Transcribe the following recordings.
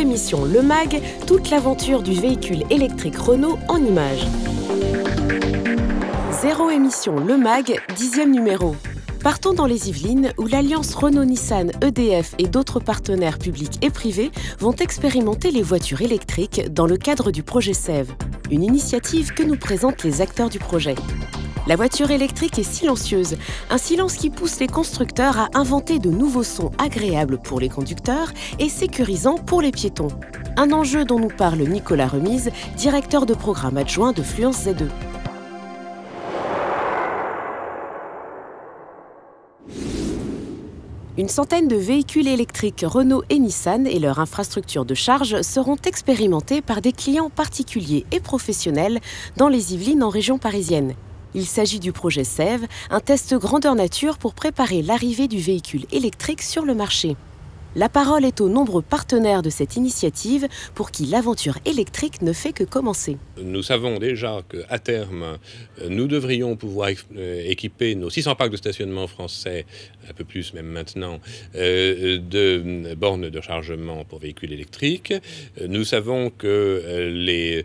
Émission Le Mag, toute l'aventure du véhicule électrique Renault en images. Zéro Émission Le Mag, 10e numéro. Partons dans les Yvelines, où l'alliance Renault-Nissan, EDF et d'autres partenaires publics et privés vont expérimenter les voitures électriques dans le cadre du projet SEV, une initiative que nous présentent les acteurs du projet. La voiture électrique est silencieuse, un silence qui pousse les constructeurs à inventer de nouveaux sons agréables pour les conducteurs et sécurisants pour les piétons. Un enjeu dont nous parle Nicolas Remise, directeur de programme adjoint de Fluence Z2. Une centaine de véhicules électriques Renault et Nissan et leur infrastructure de charge seront expérimentés par des clients particuliers et professionnels dans les Yvelines en région parisienne. Il s'agit du projet SEV, un test grandeur nature pour préparer l'arrivée du véhicule électrique sur le marché. La parole est aux nombreux partenaires de cette initiative pour qui l'aventure électrique ne fait que commencer. Nous savons déjà qu'à terme, nous devrions pouvoir équiper nos 600 parcs de stationnement français, un peu plus même maintenant, de bornes de chargement pour véhicules électriques. Nous savons que les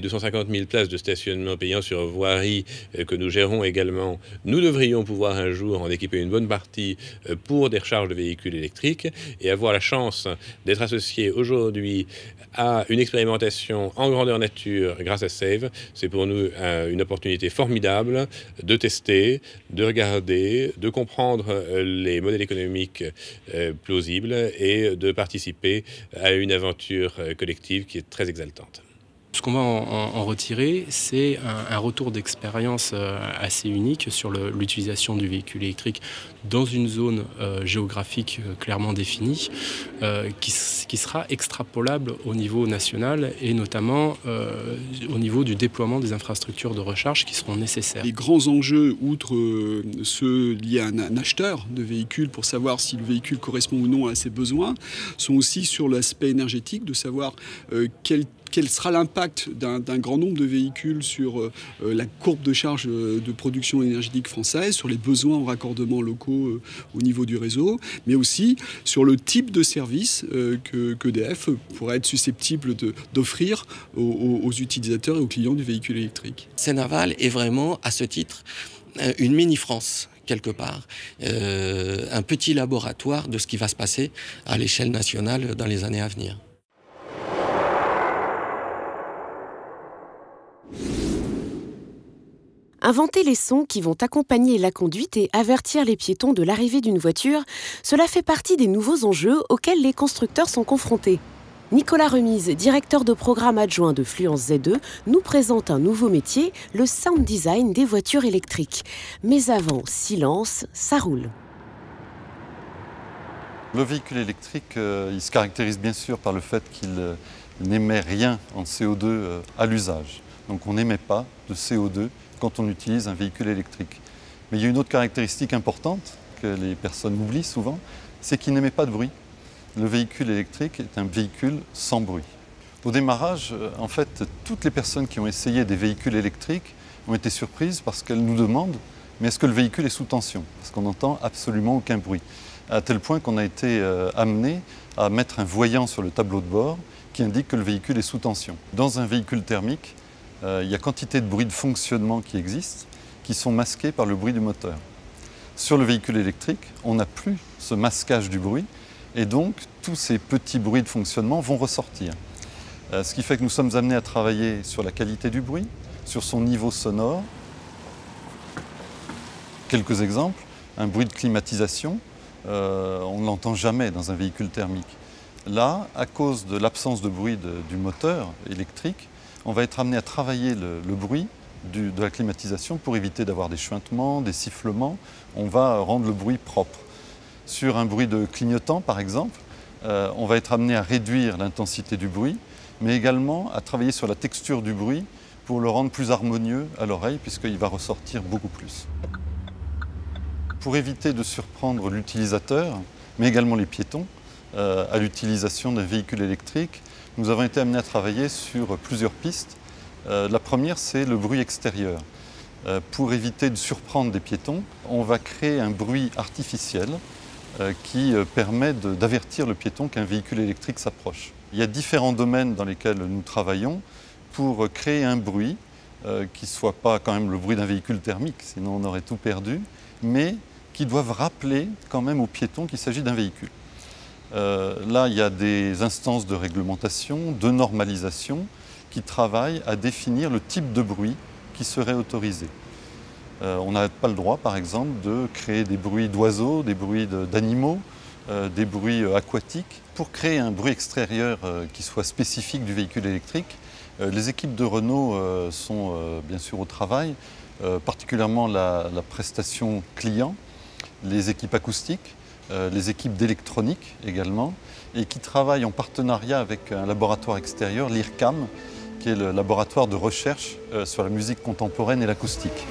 250 000 places de stationnement payant sur voirie que nous gérons également, nous devrions pouvoir un jour en équiper une bonne partie pour des recharges de véhicules électriques. Et avoir la chance d'être associé aujourd'hui à une expérimentation en grandeur nature grâce à SEV, c'est pour nous une opportunité formidable de tester, de regarder, de comprendre les modèles économiques plausibles et de participer à une aventure collective qui est très exaltante. Ce qu'on va en retirer, c'est un retour d'expérience assez unique sur l'utilisation du véhicule électrique dans une zone géographique clairement définie, qui sera extrapolable au niveau national et notamment au niveau du déploiement des infrastructures de recharge qui seront nécessaires. Les grands enjeux, outre ceux liés à un acheteur de véhicules pour savoir si le véhicule correspond ou non à ses besoins, sont aussi sur l'aspect énergétique, de savoir quel sera l'impact d'un grand nombre de véhicules sur la courbe de charge de production énergétique française, sur les besoins en raccordement locaux au niveau du réseau, mais aussi sur le type de service qu'EDF pourrait être susceptible d'offrir aux utilisateurs et aux clients du véhicule électrique. Senaval est vraiment, à ce titre, une mini-France. Quelque part, un petit laboratoire de ce qui va se passer à l'échelle nationale dans les années à venir. Inventer les sons qui vont accompagner la conduite et avertir les piétons de l'arrivée d'une voiture, cela fait partie des nouveaux enjeux auxquels les constructeurs sont confrontés. Nicolas Remise, directeur de programme adjoint de Fluence Z2, nous présente un nouveau métier, le sound design des voitures électriques. Mais avant, silence, ça roule. Le véhicule électrique, il se caractérise bien sûr par le fait qu'il n'émet rien en CO2 à l'usage. Donc on n'émet pas de CO2 quand on utilise un véhicule électrique. Mais il y a une autre caractéristique importante que les personnes oublient souvent, c'est qu'il n'émet pas de bruit. Le véhicule électrique est un véhicule sans bruit. Au démarrage, en fait, toutes les personnes qui ont essayé des véhicules électriques ont été surprises parce qu'elles nous demandent « mais est-ce que le véhicule est sous tension ?» Parce qu'on n'entend absolument aucun bruit. À tel point qu'on a été amené à mettre un voyant sur le tableau de bord qui indique que le véhicule est sous tension. Dans un véhicule thermique, il y a quantité de bruits de fonctionnement qui existent, qui sont masqués par le bruit du moteur. Sur le véhicule électrique, on n'a plus ce masquage du bruit, et donc tous ces petits bruits de fonctionnement vont ressortir. Ce qui fait que nous sommes amenés à travailler sur la qualité du bruit, sur son niveau sonore. Quelques exemples, un bruit de climatisation, on ne l'entend jamais dans un véhicule thermique. Là, à cause de l'absence de bruit du moteur électrique, on va être amené à travailler le bruit de la climatisation pour éviter d'avoir des chuintements, des sifflements. On va rendre le bruit propre. Sur un bruit de clignotant, par exemple, on va être amené à réduire l'intensité du bruit, mais également à travailler sur la texture du bruit pour le rendre plus harmonieux à l'oreille, puisqu'il va ressortir beaucoup plus. Pour éviter de surprendre l'utilisateur, mais également les piétons, à l'utilisation d'un véhicule électrique, nous avons été amenés à travailler sur plusieurs pistes. La première, c'est le bruit extérieur. Pour éviter de surprendre des piétons, on va créer un bruit artificiel qui permet d'avertir le piéton qu'un véhicule électrique s'approche. Il y a différents domaines dans lesquels nous travaillons pour créer un bruit qui ne soit pas quand même le bruit d'un véhicule thermique, sinon on aurait tout perdu, mais qui doivent rappeler quand même aux piétons qu'il s'agit d'un véhicule. Là, il y a des instances de réglementation, de normalisation, qui travaillent à définir le type de bruit qui serait autorisé. On n'a pas le droit, par exemple, de créer des bruits d'oiseaux, des bruits d'animaux, des bruits aquatiques. Pour créer un bruit extérieur qui soit spécifique du véhicule électrique, les équipes de Renault sont bien sûr au travail, particulièrement la prestation client, les équipes acoustiques, les équipes d'électronique également, et qui travaillent en partenariat avec un laboratoire extérieur, l'IRCAM, qui est le laboratoire de recherche sur la musique contemporaine et l'acoustique.